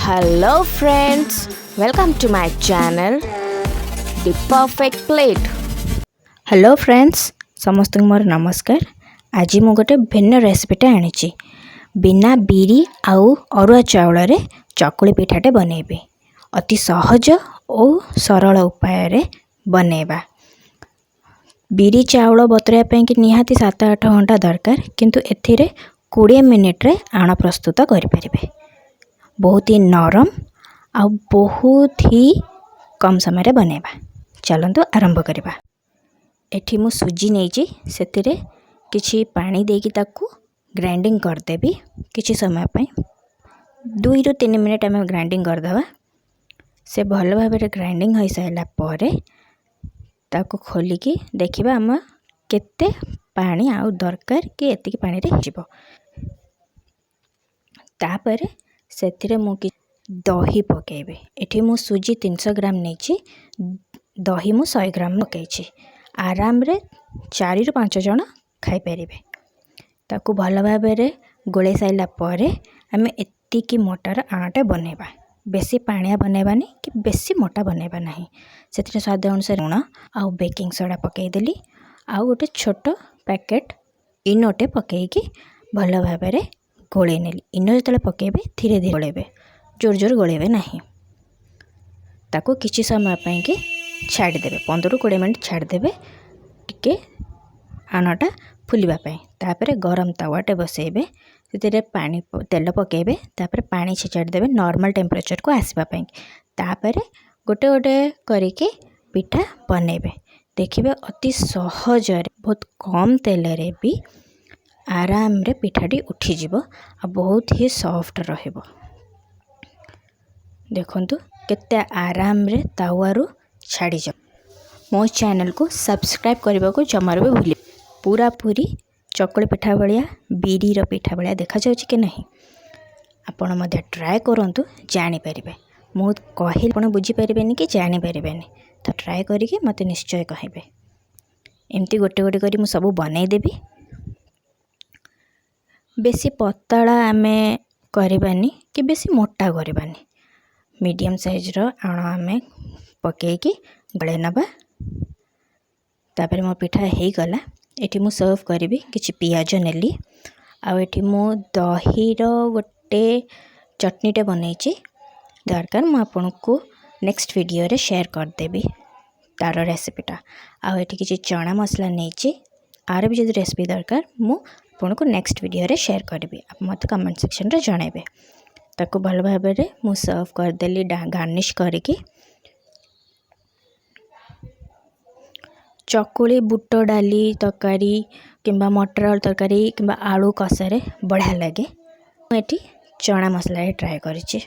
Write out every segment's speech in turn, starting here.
Hello friends, welcome to my channel The Perfect Plate. Hello friends समस्त मोर नमस्कार। आज मु गोटे भिन्न रेसिपीटा आनी बिना बिरी आउ अरुआ चाउल रे चकुली पिठाटे बनैबे अति सहज और सरल उपाय रे बनैबा। बिरी चाउल बतुराइया ପାଇଁ कि निहाती 7-8 घंटा दरकार, किंतु एथिरे 20 मिनिट रे आण प्रस्तुत करि परिबे। बहुत ही नरम आ बहुत ही कम समय रे बनैबा। चलंतु आरंभ करिबा। एठी मु सुजी नेइची, सेतिरे किछि पानी देकी ताकू ग्राइंडिंग करदेबी किछि समय पई। 2 ରୁ 3 मिनिट आम ग्राइंडिंग करदेबा। से भल भाव ग्राइंडिंग हो सारा पर ताकू खोलिकी देखिबा आम केते पानी आउ दरकार कि एतिकी पानी रे हिजिबो। तापर सेतिरे मु कि दही पकेबे। एठी मु सुजी 300 ग्राम नेइची, दही मु 100 ग्राम पकेइची। आराम रे 4 ରୁ 5 जन खाई परिबे। ताकू भल भाव गोले साइला परे आमे एतिकी मोटार आणाटे बनेबा। बेसी पानिया बनेबानी कि बेसी मोटा बनेबा नहीं। सेतिरे स्वाद अनुसार लूण आउ बेकिंग सोडा पकेई देली आउ गोटे छोट पैकेट इनोटे पकेईकी भल भाव गोले नेली। इनो जतले पकेबे धीरे धीरे गोलेबे, जोर जोर गोलेबे नहीं। ताकू किछि समय पई कि छाड़ी देबे, 15 ରୁ 20 मिनिट छाड़ी देबे टिके आनाटा फुलिबा पई। तापर गरम तवाटे बसेबे, सेतिरे पानी तेल पकेबे, तापर पानी छिचाड़ी देबे नॉर्मल टेम्परेचर को आसीबा पई। तापर गोटे गोटे करिके पिठा बनेबे। देखिबे अति सहज रे बहुत कम तेल रे भी आराम रे पिठाटी उठी जिवो आ बहुत ही सॉफ्ट रहिबो। देखंतु केते आराम रे तावारू छाड़ी जा। मो चैनल को सब्सक्राइब करबा को जमार भी भूलि। पूरा पूरी चकुली पिठा भलिया बिरी रो पिठा भलिया देखा जाउछि कि नहीं। आपण मध्य ट्राई करंतु, जानि परिबे। मो कहिल आपण बुझी परिबेनी कि जानि परिबेनी, तो ट्राई करिके मते निश्चय कहिबे। एमती गोटे गोटे करी मु सब बनै देबी। बेसी पतला आमे करबानी कि बेसी मोटा करबानी। मीडियम साइज रो आण आमे पकेकी गळे नबा। तापर मो पिठा हेई गला। एठी मु सर्व करबी। किछि पियाज नेली आ एठी मु दही रो गोटे चटनीटे बनैची। दरकार मु आपनको नेक्स्ट वीडियो रे शेयर कर देबी तार रेसिपीटा। आ एठी किछि चना मसला नेची। आर भी जदि रेसिपी दरकार मु आपनको नेक्स्ट वीडियो रे शेयर करबी। आप मते कमेंट सेक्शन रे जणाइबे। ताको भल भाव रे मु सर्व कर देली गार्निश करके। चकुली बुट डाली तरकारी किंबा मटर तरकारी किंबा आलू कषारे बढ़िया लगे। एठी चना मसला ट्राए करिछि।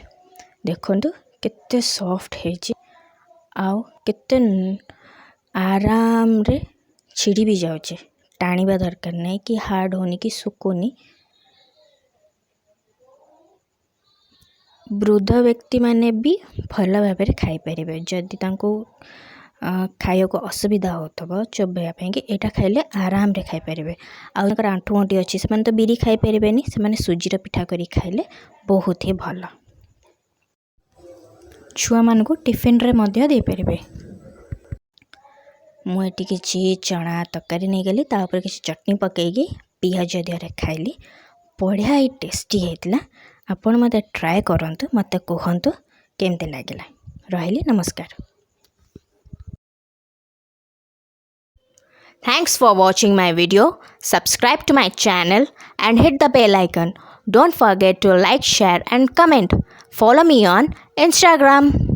देखंतु केते सॉफ्ट हेछि आउ केते आराम रे छिड़ी भी जाउछि। टाणीबा दरकार नहीं कि हार्ड होनी कि सुकोनी। वृद्ध व्यक्ति माने भी भल भाव खाई परिबे। जदि तांको खाइया को असुविधा होतबो चोबेया ପାଇଁ कि एटा खाइले आराम रे खाई परिबे। आ तांकर आंठु गंठी अछि से माने तो बिरी खाई परिबेनी, से माने सुजी रो पिठा करी खाइले बहुत ही भल। छुआ मान को टिफिन रे मध्य दे परिबे। मु एटी किछि चना तरकारी नै गेली, ता ऊपर किछि चटनी पकेगी पियाज दिहरे खाइली। बढ़िया ही टेस्टी हेतला। आपण मते ट्राई करंतु, मते कहंतु केमते लागिला। रहिली नमस्कार। Thanks for watching my video. Subscribe to my channel and hit the bell icon. Don't forget to like, share and comment. Follow me on Instagram.